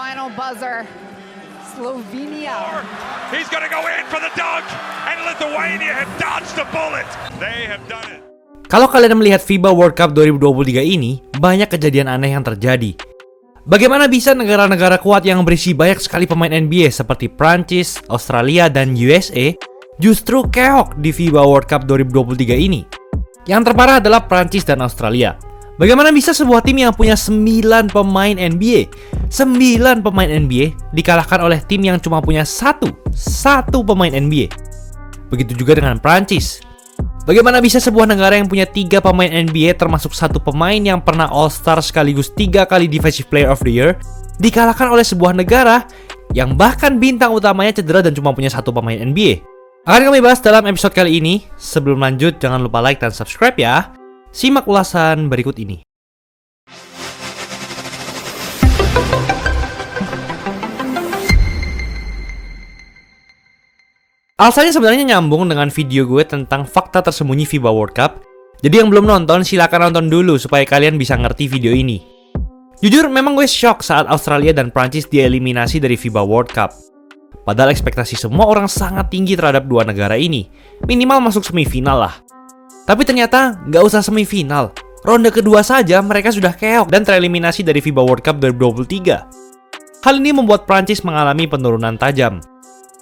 final buzzer. Slovenia. He's going to go in for the dunk, and Lithuania have dodged the bullet. They have done it. Kalau kalian melihat FIBA World Cup 2023 ini, banyak kejadian aneh yang terjadi. Bagaimana bisa negara-negara kuat yang berisi banyak sekali pemain NBA seperti Prancis, Australia, dan USA justru keok di FIBA World Cup 2023 ini? Yang terparah adalah Prancis dan Australia. Bagaimana bisa sebuah tim yang punya 9 pemain NBA, 9 pemain NBA dikalahkan oleh tim yang cuma punya satu pemain NBA? Begitu juga dengan Prancis. Bagaimana bisa sebuah negara yang punya 3 pemain NBA termasuk satu pemain yang pernah All-Star sekaligus 3 kali Defensive Player of the Year dikalahkan oleh sebuah negara yang bahkan bintang utamanya cedera dan cuma punya satu pemain NBA? Akan kami bahas dalam episode kali ini. Sebelum lanjut, jangan lupa like dan subscribe ya. Simak ulasan berikut ini. Alasannya sebenarnya nyambung dengan video gue tentang fakta tersembunyi FIBA World Cup. Jadi yang belum nonton, silakan nonton dulu supaya kalian bisa ngerti video ini. Jujur, memang gue shock saat Australia dan Prancis dieliminasi dari FIBA World Cup. Padahal ekspektasi semua orang sangat tinggi terhadap dua negara ini. Minimal masuk semifinal lah. Tapi ternyata nggak usah semifinal. Ronde kedua saja mereka sudah keok dan tereliminasi dari FIBA World Cup 2023. Hal ini membuat Prancis mengalami penurunan tajam.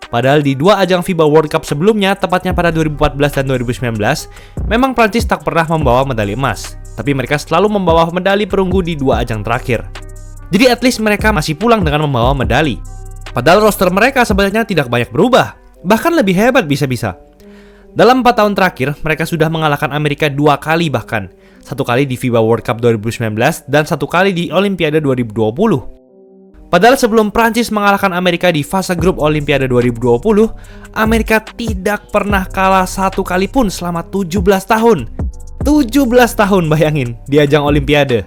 Padahal di dua ajang FIBA World Cup sebelumnya, tepatnya pada 2014 dan 2019, memang Prancis tak pernah membawa medali emas. Tapi mereka selalu membawa medali perunggu di dua ajang terakhir. Jadi at least mereka masih pulang dengan membawa medali. Padahal roster mereka sebenarnya tidak banyak berubah. Bahkan lebih hebat bisa-bisa. Dalam 4 tahun terakhir, mereka sudah mengalahkan Amerika 2 kali bahkan. 1 kali di FIBA World Cup 2019 dan 1 kali di Olimpiade 2020. Padahal sebelum Prancis mengalahkan Amerika di fase grup Olimpiade 2020, Amerika tidak pernah kalah 1 kali pun selama 17 tahun. 17 tahun bayangin di ajang Olimpiade.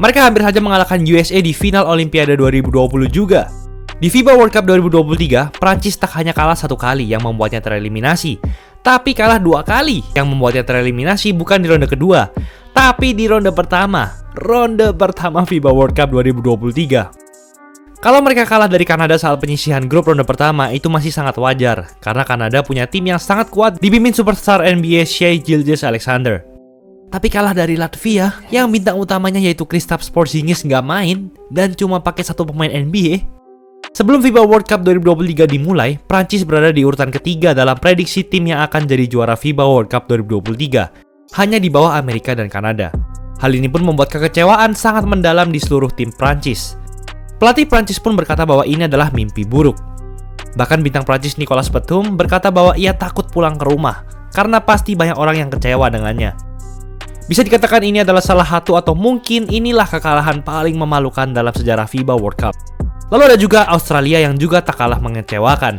Mereka hampir saja mengalahkan USA di final Olimpiade 2020 juga. Di FIBA World Cup 2023, Prancis tak hanya kalah 1 kali yang membuatnya tereliminasi, tapi kalah 2 kali yang membuatnya tereliminasi bukan di ronde kedua, tapi di ronde pertama. Ronde pertama FIBA World Cup 2023. Kalau mereka kalah dari Kanada saat penyisihan grup ronde pertama, itu masih sangat wajar, karena Kanada punya tim yang sangat kuat dipimpin superstar NBA Shai Gilgeous-Alexander. Tapi kalah dari Latvia, yang bintang utamanya yaitu Kristaps Porzingis nggak main, dan cuma pakai 1 pemain NBA. Sebelum FIBA World Cup 2023 dimulai, Prancis berada di urutan ketiga dalam prediksi tim yang akan jadi juara FIBA World Cup 2023, hanya di bawah Amerika dan Kanada. Hal ini pun membuat kekecewaan sangat mendalam di seluruh tim Prancis. Pelatih Prancis pun berkata bahwa ini adalah mimpi buruk. Bahkan bintang Prancis Nicolas Batum berkata bahwa ia takut pulang ke rumah, karena pasti banyak orang yang kecewa dengannya. Bisa dikatakan ini adalah salah satu atau mungkin inilah kekalahan paling memalukan dalam sejarah FIBA World Cup. Lalu ada juga Australia yang juga tak kalah mengecewakan.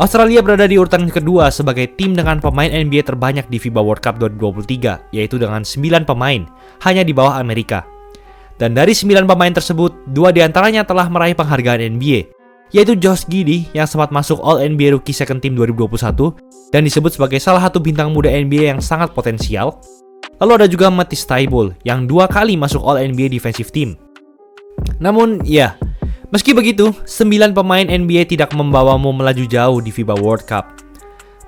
Australia berada di urutan kedua sebagai tim dengan pemain NBA terbanyak di FIBA World Cup 2023, yaitu dengan 9 pemain, hanya di bawah Amerika. Dan dari 9 pemain tersebut, 2 diantaranya telah meraih penghargaan NBA, yaitu Josh Giddey yang sempat masuk All-NBA Rookie Second Team 2021 dan disebut sebagai salah satu bintang muda NBA yang sangat potensial. Lalu ada juga Matisse Thybulle yang 2 kali masuk All-NBA Defensive Team. Namun, ya, meski begitu, 9 pemain NBA tidak membawamu melaju jauh di FIBA World Cup.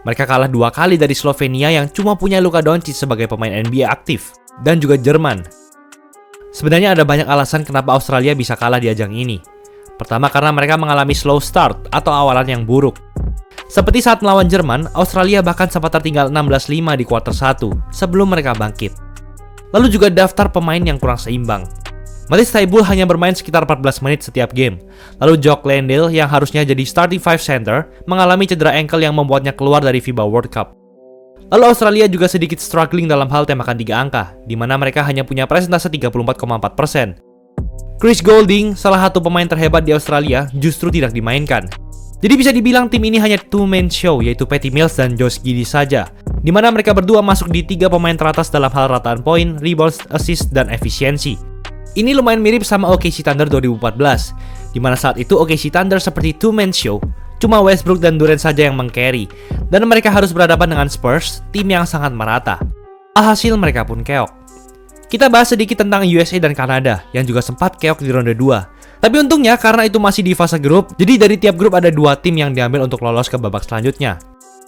Mereka kalah 2 kali dari Slovenia yang cuma punya Luka Doncic sebagai pemain NBA aktif, dan juga Jerman. Sebenarnya ada banyak alasan kenapa Australia bisa kalah di ajang ini. Pertama, karena mereka mengalami slow start atau awalan yang buruk. Seperti saat melawan Jerman, Australia bahkan sempat tertinggal 16-5 di kuarter 1 sebelum mereka bangkit. Lalu juga daftar pemain yang kurang seimbang. Matisse Thybulle hanya bermain sekitar 14 menit setiap game. Lalu Jock Landale yang harusnya jadi starting 5 center mengalami cedera ankle yang membuatnya keluar dari FIBA World Cup. Lalu Australia juga sedikit struggling dalam hal tembakan 3 angka, di mana mereka hanya punya persentase 34,4%. Chris Goulding, salah satu pemain terhebat di Australia, justru tidak dimainkan. Jadi bisa dibilang tim ini hanya two-man show, yaitu Patty Mills dan Josh Giddey saja, di mana mereka berdua masuk di 3 pemain teratas dalam hal rataan poin, rebounds, assist, dan efisiensi. Ini lumayan mirip sama OKC Thunder 2014, di mana saat itu OKC Thunder seperti two-man show, cuma Westbrook dan Durant saja yang meng-carry, dan mereka harus berhadapan dengan Spurs, tim yang sangat merata. Alhasil mereka pun keok. Kita bahas sedikit tentang USA dan Kanada, yang juga sempat keok di ronde 2. Tapi untungnya karena itu masih di fase grup, jadi dari tiap grup ada 2 tim yang diambil untuk lolos ke babak selanjutnya.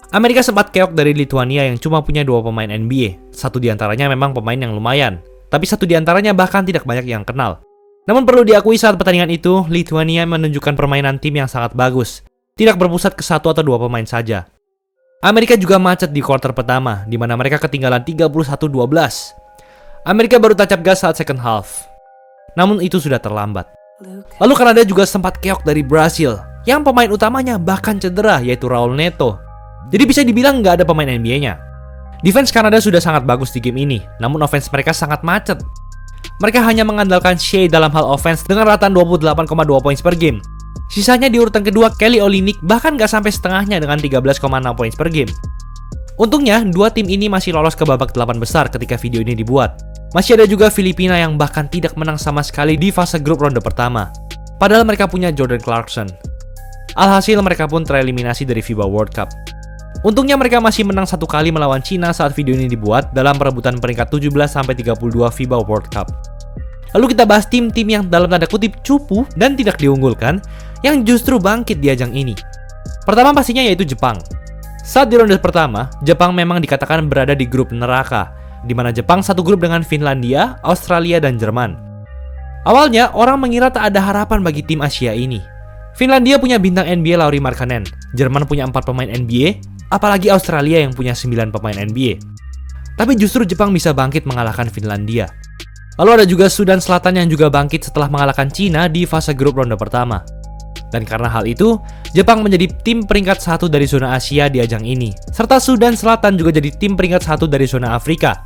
Amerika sempat keok dari Lithuania yang cuma punya 2 pemain NBA. Satu diantaranya memang pemain yang lumayan, tapi satu diantaranya bahkan tidak banyak yang kenal. Namun perlu diakui saat pertandingan itu, Lithuania menunjukkan permainan tim yang sangat bagus. Tidak berpusat ke 1 atau 2 pemain saja. Amerika juga macet di kuarter pertama, di mana mereka ketinggalan 31-12. Amerika baru tancap gas saat second half. Namun itu sudah terlambat. Lalu Kanada juga sempat keok dari Brasil, yang pemain utamanya bahkan cedera, yaitu Raul Neto. Jadi bisa dibilang nggak ada pemain NBA-nya. Defense Kanada sudah sangat bagus di game ini, namun offense mereka sangat macet. Mereka hanya mengandalkan Shea dalam hal offense dengan rataan 28,2 points per game. Sisanya di urutan kedua Kelly Olynyk bahkan nggak sampai setengahnya dengan 13,6 points per game. Untungnya, 2 tim ini masih lolos ke babak 8 besar ketika video ini dibuat. Masih ada juga Filipina yang bahkan tidak menang sama sekali di fase grup ronde pertama. Padahal mereka punya Jordan Clarkson. Alhasil mereka pun tereliminasi dari FIBA World Cup. Untungnya mereka masih menang 1 kali melawan Cina saat video ini dibuat dalam perebutan peringkat 17-32 FIBA World Cup. Lalu kita bahas tim-tim yang dalam tanda kutip cupu dan tidak diunggulkan yang justru bangkit di ajang ini. Pertama pastinya yaitu Jepang. Saat di ronde pertama, Jepang memang dikatakan berada di grup neraka, di mana Jepang satu grup dengan Finlandia, Australia, dan Jerman. Awalnya, orang mengira tak ada harapan bagi tim Asia ini. Finlandia punya bintang NBA Lauri Markkanen, Jerman punya 4 pemain NBA, apalagi Australia yang punya 9 pemain NBA. Tapi justru Jepang bisa bangkit mengalahkan Finlandia. Lalu ada juga Sudan Selatan yang juga bangkit setelah mengalahkan Cina di fase grup ronde pertama. Dan karena hal itu, Jepang menjadi tim peringkat 1 dari zona Asia di ajang ini. Serta Sudan Selatan juga jadi tim peringkat 1 dari zona Afrika.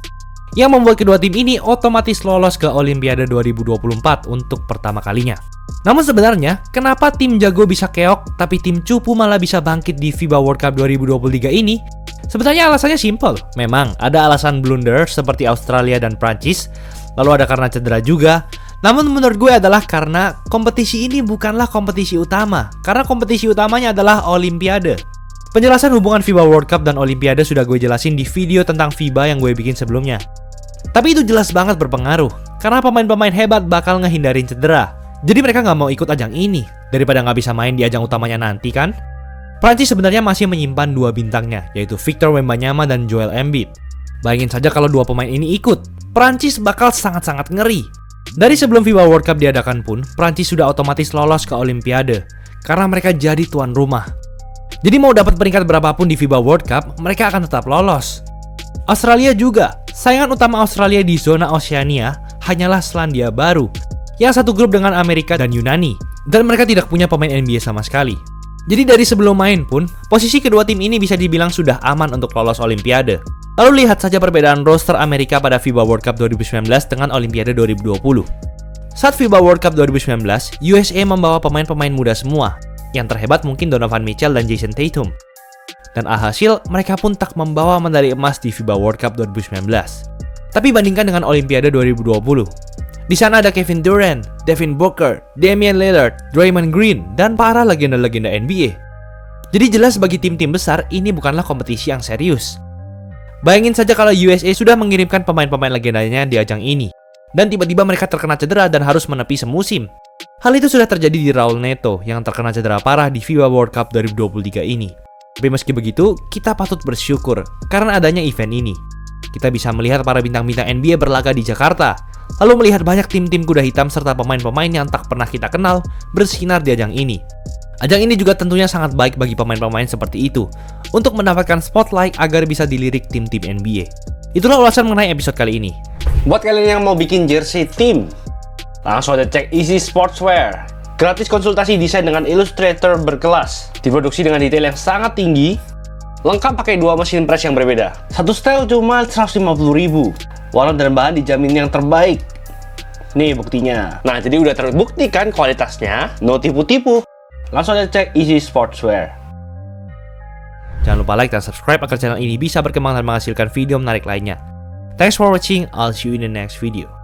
Yang membuat kedua tim ini otomatis lolos ke Olimpiade 2024 untuk pertama kalinya. Namun sebenarnya, kenapa tim jago bisa keok, tapi tim cupu malah bisa bangkit di FIBA World Cup 2023 ini? Sebenarnya alasannya simple. Memang ada alasan blunder seperti Australia dan Prancis, lalu ada karena cedera juga. Namun menurut gue adalah karena kompetisi ini bukanlah kompetisi utama, karena kompetisi utamanya adalah Olimpiade. Penjelasan hubungan FIBA World Cup dan Olimpiade sudah gue jelasin di video tentang FIBA yang gue bikin sebelumnya. Tapi itu jelas banget berpengaruh, karena pemain-pemain hebat bakal ngehindarin cedera. Jadi mereka nggak mau ikut ajang ini, daripada nggak bisa main di ajang utamanya nanti kan? Prancis sebenarnya masih menyimpan 2 bintangnya, yaitu Victor Wembanyama dan Joel Embiid. Bayangin saja kalau 2 pemain ini ikut, Prancis bakal sangat-sangat ngeri. Dari sebelum FIBA World Cup diadakan pun, Prancis sudah otomatis lolos ke Olimpiade, karena mereka jadi tuan rumah. Jadi mau dapat peringkat berapapun di FIBA World Cup, mereka akan tetap lolos. Australia juga, saingan utama Australia di zona Oceania hanyalah Selandia Baru, yang satu grup dengan Amerika dan Yunani, dan mereka tidak punya pemain NBA sama sekali. Jadi dari sebelum main pun, posisi kedua tim ini bisa dibilang sudah aman untuk lolos Olimpiade. Lalu lihat saja perbedaan roster Amerika pada FIBA World Cup 2019 dengan Olimpiade 2020. Saat FIBA World Cup 2019, USA membawa pemain-pemain muda semua. Yang terhebat mungkin Donovan Mitchell dan Jason Tatum. Dan alhasil, mereka pun tak membawa medali emas di FIBA World Cup 2019. Tapi bandingkan dengan Olimpiade 2020. Di sana ada Kevin Durant, Devin Booker, Damian Lillard, Draymond Green, dan para legenda-legenda NBA. Jadi jelas bagi tim-tim besar, ini bukanlah kompetisi yang serius. Bayangin saja kalau USA sudah mengirimkan pemain-pemain legendanya di ajang ini, dan tiba-tiba mereka terkena cedera dan harus menepi semusim. Hal itu sudah terjadi di Raul Neto yang terkena cedera parah di FIBA World Cup 2023 ini. Tapi meski begitu, kita patut bersyukur karena adanya event ini. Kita bisa melihat para bintang-bintang NBA berlaga di Jakarta, lalu melihat banyak tim-tim kuda hitam serta pemain-pemain yang tak pernah kita kenal bersinar di ajang ini. Ajang ini juga tentunya sangat baik bagi pemain-pemain seperti itu untuk mendapatkan spotlight agar bisa dilirik tim-tim NBA. Itulah ulasan mengenai episode kali ini. Buat kalian yang mau bikin jersey tim, langsung aja cek Easy Sportswear. Gratis konsultasi desain dengan Illustrator berkelas, diproduksi dengan detail yang sangat tinggi, lengkap pakai 2 mesin press yang berbeda. Satu style cuma 150.000. Warna dan bahan dijamin yang terbaik. Nih buktinya. Nah, jadi udah terbukti kan kualitasnya, no tipu-tipu. Langsung aja cek Easy Sportswear. Jangan lupa like dan subscribe agar channel ini bisa berkembang dan menghasilkan video menarik lainnya. Thanks for watching, I'll see you in the next video.